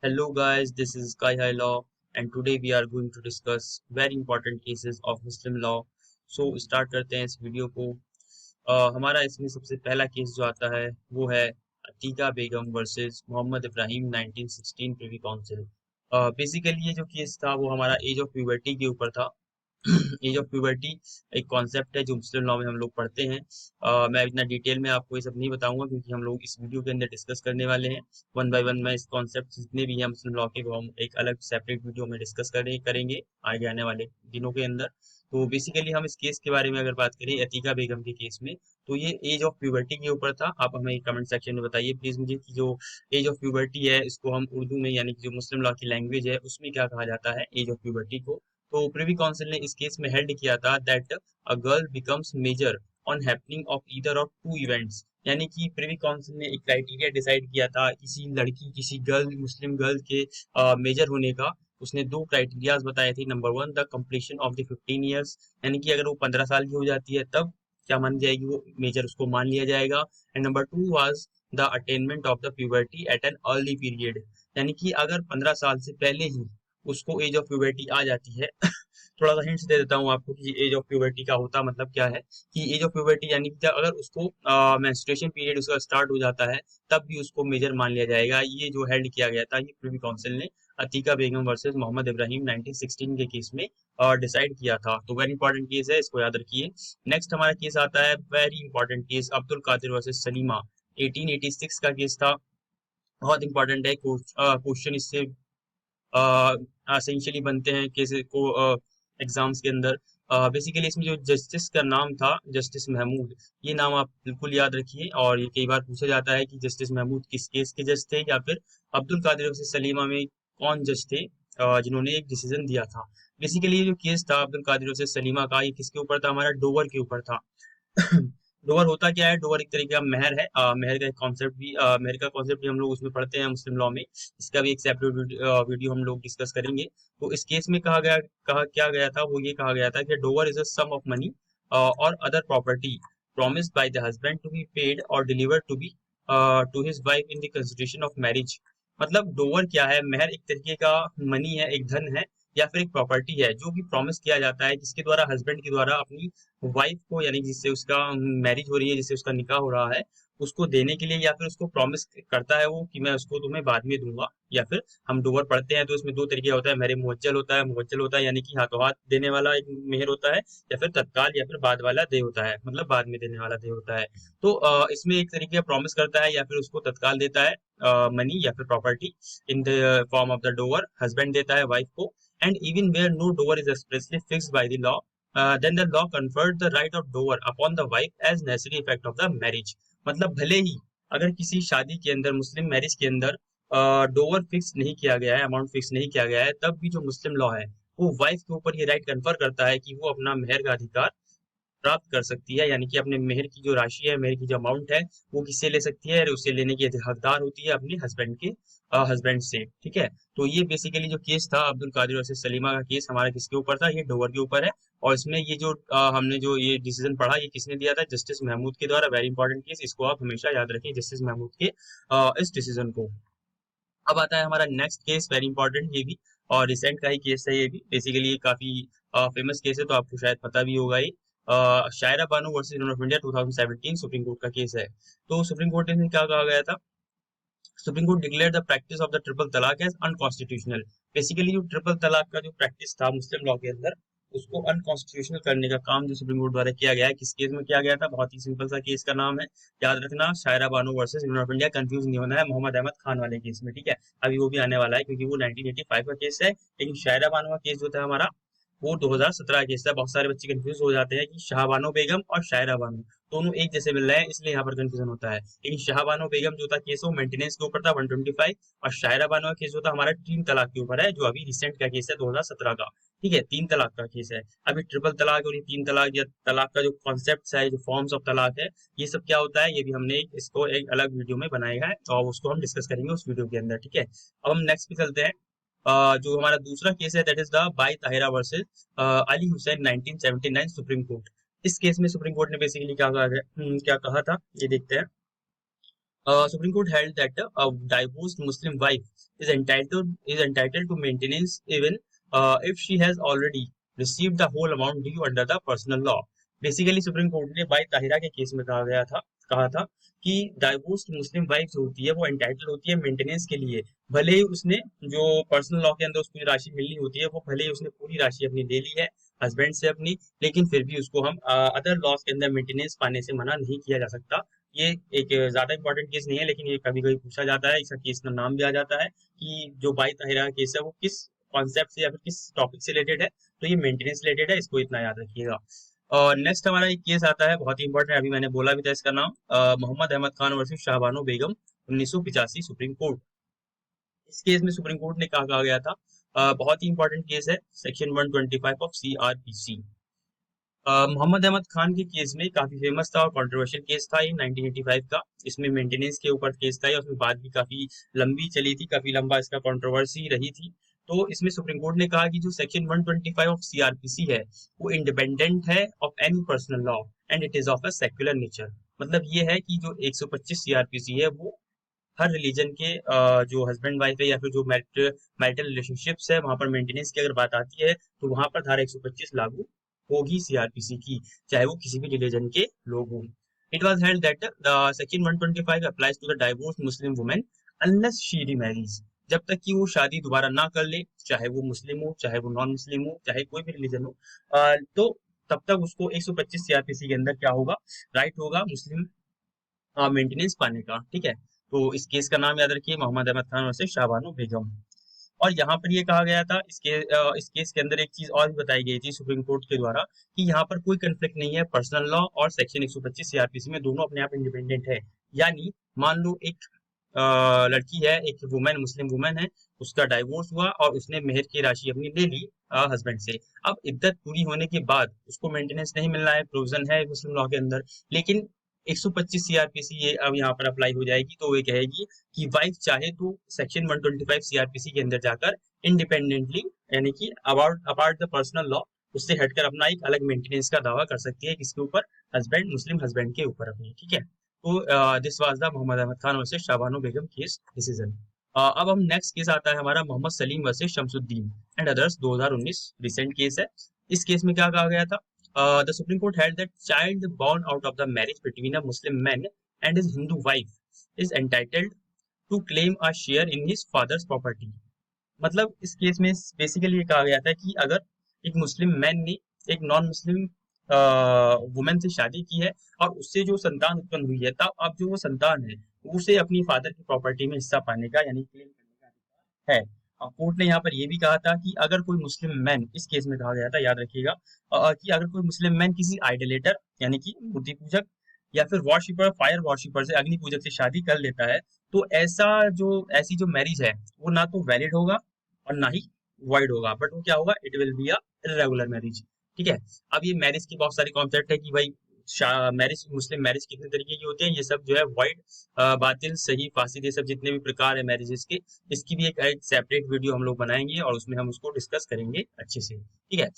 Hello guys, this is Sky High Law and today we are going to discuss very important cases of Muslim law. So start करते हैं इस video को। हमारा इसमें सबसे पहला केस जो आता है वो है Atika Begum versus Mohammad Ibrahim 1916 privy council. Basically ये जो केस था वो हमारा एज ऑफ प्यूबर्टी के ऊपर था। एज ऑफ प्यूबर्टी एक कॉन्सेप्ट है जो मुस्लिम लॉ में हम लोग पढ़ते हैं। मैं इतना डिटेल में आपको ये सब नहीं बताऊंगा क्योंकि हम लोग इस वीडियो के अंदर डिस्कस करने वाले हैं। वन बाय वन मैं इस कॉन्सेप्ट जितने भी हैं मुस्लिम लॉ के वो हम एक अलग सेपरेट वीडियो में डिस्कस करेंगे आगे आने वाले दिनों के अंदर। तो बेसिकली हम इस केस के बारे में अगर बात करें अतीका बेगम के केस में, तो ये एज ऑफ प्यूबर्टी के ऊपर था। आप हमें कमेंट सेक्शन में बताइए प्लीज मुझे कि जो एज ऑफ प्यूबर्टी है इसको हम उर्दू में यानी कि जो मुस्लिम लॉ की लैंग्वेज है उसमें क्या कहा जाता है एज ऑफ प्यूबर्टी को। तो प्रिवी काउंसिल ने इस केस में हेल्ड किया था that a girl becomes major on happening of either of two events. यानी कि प्रिवी काउंसिल ने एक क्राइटेरिया डिसाइड किया था किसी लड़की किसी गर्ल मुस्लिम गर्ल के मेजर होने का। उसने दो क्राइटेरियाज बताए थे। Number one, the completion of the 15 years, यानी कि अगर वो 15 साल की हो जाती है तब क्या मान जाएगी वो मेजर उसको मान लिया जाएगा। And number two was the attainment of the puberty at an early period, यानी कि अगर 15 साल से पहले ही उसको एज ऑफ प्यूबर्टी आ जाती है। थोड़ा सा हिंट्स दे देता हूँ आपको कि एज ऑफ प्यूबर्टी का होता मतलब क्या है। कि एज ऑफ प्यूबर्टी यानी कि अगर उसको मेंस्ट्रुएशन पीरियड उसका स्टार्ट हो जाता है तब भी उसको मेजर मान लिया जाएगा। ये जो हेल्ड किया गया था ये प्रिवी काउंसिल ने अतीका बेगम वर्सेस मोहम्मद इब्राहिम 1916 के केस में डिसाइड किया था। तो वेरी इंपॉर्टेंट केस है, इसको याद रखिए। नेक्स्ट हमारा केस आता है very important case Abdul Kadir versus Salima. 1886 का केस था। बहुत इंपॉर्टेंट है। क्वेश्चन इससे एसेंशियली बनते हैं केस को एग्जाम्स के अंदर। बेसिकली इसमें जो जस्टिस का नाम था जस्टिस महमूद, ये नाम आप बिल्कुल याद रखिए। और ये कई बार पूछा जाता है कि जस्टिस महमूद किस केस के जज थे या फिर अब्दुल कादिर वर्सेस सलीमा में कौन जज थे जिन्होंने एक डिसीजन दिया था। बेसिकली ये जो केस था अब्दुल कादिर वर्सेस सलीमा का, ये किसके ऊपर था, हमारा डोवर के ऊपर था। डोवर होता क्या है? डोवर एक तरीके का मेहर है। मेहर का एक कॉन्सेप्ट भी मेहर का कॉन्सेप्ट भी हम लोग उसमें पढ़ते हैं मुस्लिम लॉ में। इसका भी एक सेपरेट वीडियो हम लोग डिस्कस करेंगे। तो इस केस में कहा क्या गया था, वो ये कहा गया था कि dower is a sum of money और other property promised by the husband to be paid or delivered to his wife in the consideration of marriage। मतलब डोवर क्या है? मेहर एक तरीके का मनी है, एक धन है या फिर एक प्रॉपर्टी है जो कि प्रॉमिस किया जाता है जिसके द्वारा हस्बैंड के द्वारा अपनी वाइफ को, यानी जिससे उसका मैरिज हो रही है, जिससे उसका निकाह हो रहा है, उसको देने के लिए, या फिर उसको प्रॉमिस करता है वो कि मैं उसको तुम्हें बाद में दूंगा। या फिर हम डोवर पढ़ते हैं तो इसमें दो तरीके होता है, मेरे मुवज्जल होता है। मुवज्जल होता है यानी कि हाथों हाथ देने वाला एक मेहर होता है, या फिर तत्काल या फिर बाद वाला दे होता है, मतलब बाद में देने वाला दे होता है। तो इसमें एक तरीके का प्रॉमिस करता है या फिर उसको तत्काल देता है मनी या फिर property in the form of the dower, husband देता है वाइफ को। And even where no dower is expressly fixed by the law, then the law conferred the right of dower upon the wife as necessary effect of the marriage। मतलब भले ही अगर किसी शादी के अंदर, मुस्लिम मैरिज के अंदर डोवर फिक्स नहीं किया गया है, अमाउंट फिक्स नहीं किया गया है, तब भी जो मुस्लिम लॉ है वो वाइफ के ऊपर ये राइट कन्फर करता है कि वो अपना मेहर का अधिकार प्राप्त कर सकती है। यानी कि अपने मेहर की जो राशि है, मेहर की जो अमाउंट है, वो किससे ले सकती है? उसे लेने की हकदार होती है अपने हस्बैंड के हस्बैंड से। ठीक है। तो ये बेसिकली जो केस था अब्दुल कादिर वर्सेस सलीमा का केस हमारा किसके ऊपर था? ये डोवर के ऊपर है। और इसमें ये जो हमने जो ये डिसीजन पढ़ा ये किसने दिया था? जस्टिस महमूद के द्वारा। वेरी इंपॉर्टेंट केस, इसको आप हमेशा याद रखें जस्टिस महमूद के इस डिसीजन को। अब आता है हमारा नेक्स्ट केस, वेरी इंपॉर्टेंट ये भी, और रिसेंट का ही केस है ये भी। बेसिकली ये काफी फेमस केस है तो आपको शायद पता भी होगा ये। Shayara Bano versus Union of India 2017 Supreme Court का केस है। तो सुप्रीम कोर्ट में क्या कहा गया था? Supreme Court declare the practice of the triple talaq as unconstitutional. Basically जो ट्रिपल तलाक का जो प्रैक्टिस था मुस्लिम लॉ के अंदर, उसको अनकॉन्स्टिट्यूशनल करने का काम जो सुप्रीम कोर्ट द्वारा किया गया है। किस केस में किया गया था? बहुत ही सिंपल सा केस का नाम है, याद रखना, Shayara Bano versus Union of India. Confuse नहीं होना है मोहम्मद अहमद खान वाले केस में। ठीक है, अभी वो भी आने वाला है क्योंकि वो 1985 का केस है। लेकिन शायरा बानो का केस जो था हमारा वो 2017 केस है। बहुत सारे बच्चे कंफ्यूज हो जाते हैं कि शाहबानो बेगम और शायरा बानो दोनों एक जैसे मिल रहे हैं, इसलिए यहाँ पर कंफ्यूजन होता है। लेकिन शाहबानो बेगम जो था केस वो मेंटेनेंस के ऊपर था 125, और शायरा बानो का केस जो था हमारा तीन तलाक के ऊपर है, जो अभी रिसेंट का केस है 2017 का। ठीक है, तीन तलाक का केस है। अभी ट्रिपल तलाक और ये तीन तलाक या तलाक का जो कॉन्सेप्ट है, जो फॉर्म्स ऑफ तलाक है, ये सब क्या होता है, ये भी हमने इसको एक अलग वीडियो में बनाया है और उसको हम डिस्कस करेंगे उस वीडियो के अंदर। ठीक है, अब हम नेक्स्ट पे चलते हैं। जो हमारा दूसरा केस है that is the by Tahira versus Ali Hussain 1979 supreme court. इस केस में सुप्रीम कोर्ट ने बेसिकली क्या कहा था ये देखते हैं। Supreme Court held that a divorced Muslim wife is entitled to maintenance even if she has already received the whole amount due under the personal law. Basically supreme court ने by Tahira के case में कहा था कि divorced मुस्लिम wife जो होती है वो एंटाइटल होती है मेंटेनेंस के लिए, भले ही उसने जो पर्सनल लॉ के अंदर उसको जो राशि मिलनी होती है वो भले ही उसने पूरी राशि अपनी ले ली है हस्बैंड से अपनी, लेकिन फिर भी उसको हम अदर लॉज के अंदर मेंटेनेंस पाने से मना नहीं किया जा सकता। ये एक ज्यादा इंपॉर्टेंट केस नहीं है, लेकिन ये कभी कभी पूछा जाता है, इसका केस का नाम भी आ जाता है कि जो बाई ताहिरा का केस है वो किस कॉन्सेप्ट से या फिर किस टॉपिक से रिलेटेड है, तो ये मेंटेनेंस रिलेटेड है, इसको इतना याद रखिएगा। और नेक्स्ट हमारा एक केस आता है बहुत ही इंपॉर्टेंट, अभी मैंने बोला भी था इसका नाम, Mohammad Ahmad Khan versus Shah Bano Begum 1985 supreme court. इस केस में सुप्रीम कोर्ट ने कहा गया था, बहुत ही इंपॉर्टेंट केस है, section 125 of CrPC. Mohammad Ahmad Khan के केस में काफी फेमस था और कंट्रोवर्शियल केस था ये 1985 का। इसमें मेंटेनेंस के ऊपर केस था, या उसमें बात भी काफी लंबी चली थी, काफी लंबा इसका कंट्रोवर्सी रही थी। तो इसमें सुप्रीम कोर्ट ने कहा कि जो सेक्शन 125 ऑफ सीआरपीसी है वो इंडिपेंडेंट है of any personal law and it is of a secular nature. मतलब ये है कि जो 125 सीआरपीसी है वो हर रिलीजन के जो हस्बैंड वाइफ है या फिर जो मैरिटल रिलेशनशिप्स है वहां पर मेंटेनेंस की अगर बात आती है तो वहां पर धारा 125 लागू होगी सीआरपीसी की, चाहे वो किसी भी रिलीजन के लोग हों। It was held that the section 125 applies to the divorce Muslim women unless she remarries, जब तक कि वो शादी दोबारा ना कर ले, चाहे वो मुस्लिम हो, चाहे वो नॉन मुस्लिम हो, चाहे कोई भी रिलीजन हो, तो तब तक उसको 125 सीआरपीसी के अंदर क्या होगा, राइट होगा मुस्लिम मेंटेनेंस पाने का। ठीक है, तो इस केस का नाम याद रखिए, मोहम्मद अहमद खान वर्सेस शाहबानो बेगम। और यहाँ पर ये कहा गया था इस केस के अंदर एक चीज और भी बताई गई थी सुप्रीम कोर्ट के द्वारा कि यहाँ पर कोई कंफ्लिक्ट नहीं है, पर्सनल लॉ और सेक्शन 125 सीआरपीसी में दोनों अपने आप इंडिपेंडेंट है। यानी मान लो एक लड़की है, एक वुमेन, मुस्लिम वुमेन है, उसका डाइवोर्स हुआ और उसने मेहर की राशि अपनी ले ली हस्बैंड से। अब इद्दत पूरी होने के बाद उसको मेंटेनेंस नहीं मिलना है, प्रोविजन है मुस्लिम लॉ के अंदर, लेकिन 125 सीआरपीसी ये अब यहाँ पर अप्लाई हो जाएगी, तो वो कहेगी कि वाइफ चाहे तो सेक्शन 125 सीआरपीसी के अंदर जाकर इंडिपेंडेंटली, यानी कि about apart the personal law, उससे हटकर अपना एक अलग मेंटेनेंस का दावा कर सकती है, किसके ऊपर, हस्बैंड, मुस्लिम हस्बैंड के ऊपर अपनी। ठीक है, तो this was the Mohammad Ahmad Khan versus Shah Bano Begum case decision. अब हम नेक्स्ट केस आता है हमारा Mohammad Salim versus Shamsuddin and others 2019 recent case है। इस केस में क्या कहा गया था, the Supreme Court held that child born out of the marriage between a Muslim man and his Hindu wife is entitled to claim a share in his father's property। मतलब इस case में basically ये कहा गया था कि अगर एक मुस्लिम मैन ने एक नॉन मुस्लिम वुमेन से शादी की है और उससे जो संतान उत्पन्न हुई है, तब अब जो वो संतान है उसे अपनी फादर की प्रॉपर्टी में हिस्सा पाने का, यानी क्लेम करने का अधिकार है। और कोर्ट ने यहाँ पर यह भी कहा था कि अगर कोई मुस्लिम मैन, इस केस में कहा गया था, याद रखिएगा, कि अगर कोई मुस्लिम मैन किसी आइडलेटर यानी कि मूर्ति पूजक या फिर वॉरशिपर, फायर वॉरशिपर से, अग्नि पूजक से शादी कर लेता है, तो ऐसी जो मैरिज है वो ना तो वैलिड होगा और ना ही वॉइड होगा, बट वो क्या होगा, it will be a irregular marriage. ठीक है, अब ये मैरिज की बहुत सारी कॉन्सेप्ट है कि भाई मैरिज, मुस्लिम मैरिज कितने तरीके की होती है, ये सब जो है वाइड, बातिल, सही, फासिद, ये सब जितने भी प्रकार है मैरिजेस के, इसकी भी एक सेपरेट वीडियो हम लोग बनाएंगे और उसमें हम उसको डिस्कस करेंगे अच्छे से। ठीक है,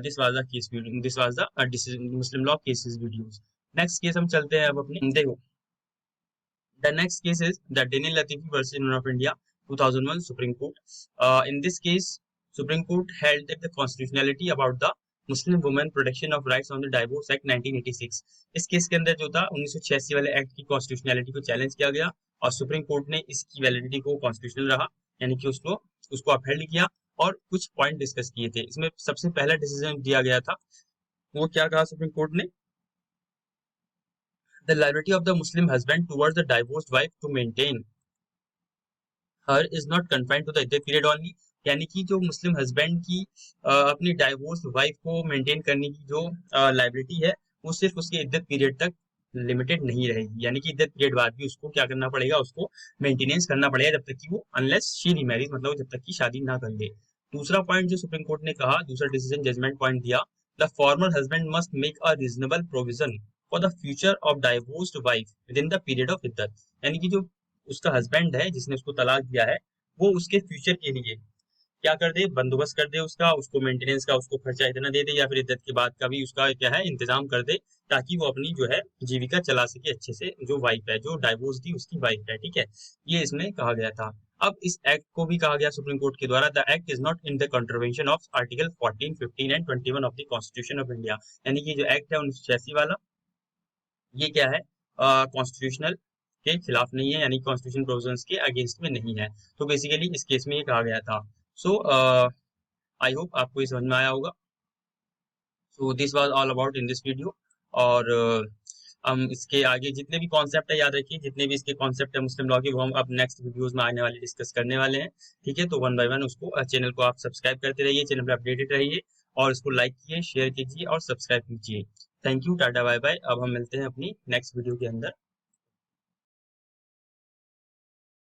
this was the case video, this was the Muslim law cases videos. Next case हम चलते हैं अब अपने, देखो, the next case is the Daniel Latifi versus Union of India 2001 Supreme Court. In this case Supreme Court held that the constitutionality about the Muslim women protection of rights on the divorce act 1986। इस case के अंदर जो था 1986 वाले act की constitutionality को challenge किया गया और सुप्रीम कोर्ट ने इसकी वैलिडिटी को कॉन्स्टिट्यूशनल रहा, यानी कि उसको उसको अपहेल्ड किया और कुछ पॉइंट डिस्कस किए थे। इसमें सबसे पहला डिसीजन दिया गया था, वो क्या कहा सुप्रीम कोर्ट ने, the liability of the Muslim husband towards the divorced wife to maintain her is not confined to the iddah period only। यानी कि जो मुस्लिम हस्बैंड की अपनी डाइवोर्स वाइफ को मेंटेन करने की जो लाइबिलिटी है वो सिर्फ उसके इद्दत पीरियड तक लिमिटेड नहीं रहेगी, यानी कि इद्दत पीरियड बाद भी उसको क्या करना पड़ेगा, उसको मेंटेनेंस करना पड़ेगा जब तक कि वो, अनलेस शी रीमैरिज, मतलब जब तक कि शादी ना कर ले। दूसरा पॉइंट जो सुप्रीम कोर्ट ने कहा, दूसरा डिसीजन जजमेंट पॉइंट दिया, the former husband must make a reasonable provision for the future of divorced wife within the period of iddat. यानी कि जो उसका हस्बैंड है जिसने उसको तलाक दिया है, वो उसके फ्यूचर के लिए क्या कर दे, बंदोबस्त कर दे उसका, उसको मेंटेनेंस का उसको खर्चा इतना दे दे, या फिर इद्दत के बाद का भी उसका क्या है इंतजाम कर दे, ताकि वो अपनी जो है जीविका चला सके अच्छे से। जो वाइफ है, जो डाइवोर्स थी उसकी वाइफ है, ठीक है, ये इसमें कहा गया था। अब इस एक्ट को भी कहा गया सुप्रीम कोर्ट के द्वारा, the act is not in the contravention of article 14, 15 and 21 of the Constitution of India. यानी कि जो एक्ट है 1986 वाला, ये क्या है, कॉन्स्टिट्यूशनल के खिलाफ नहीं है, यानी कॉन्स्टिट्यूशन प्रोविजंस के अगेंस्ट में नहीं है। तो बेसिकली इस केस में ये कहा गया था। सो आई होप आपको ये समझ में आया होगा। So this was all about in this video. और हम इसके आगे जितने भी कॉन्सेप्ट है, याद रखिए जितने भी इसके कॉन्सेप्ट है मुस्लिम लॉ के, वो हम अब नेक्स्ट वीडियोस में आने वाले डिस्कस करने वाले हैं। ठीक है, तो वन बाय वन उसको चैनल को आप सब्सक्राइब करते रहिए, चैनल पे अपडेटेड रहिए, और इसको लाइक कीजिए, शेयर कीजिए और सब्सक्राइब कीजिए। Thank you, tata bye bye. अब हम मिलते हैं अपनी नेक्स्ट वीडियो के अंदर।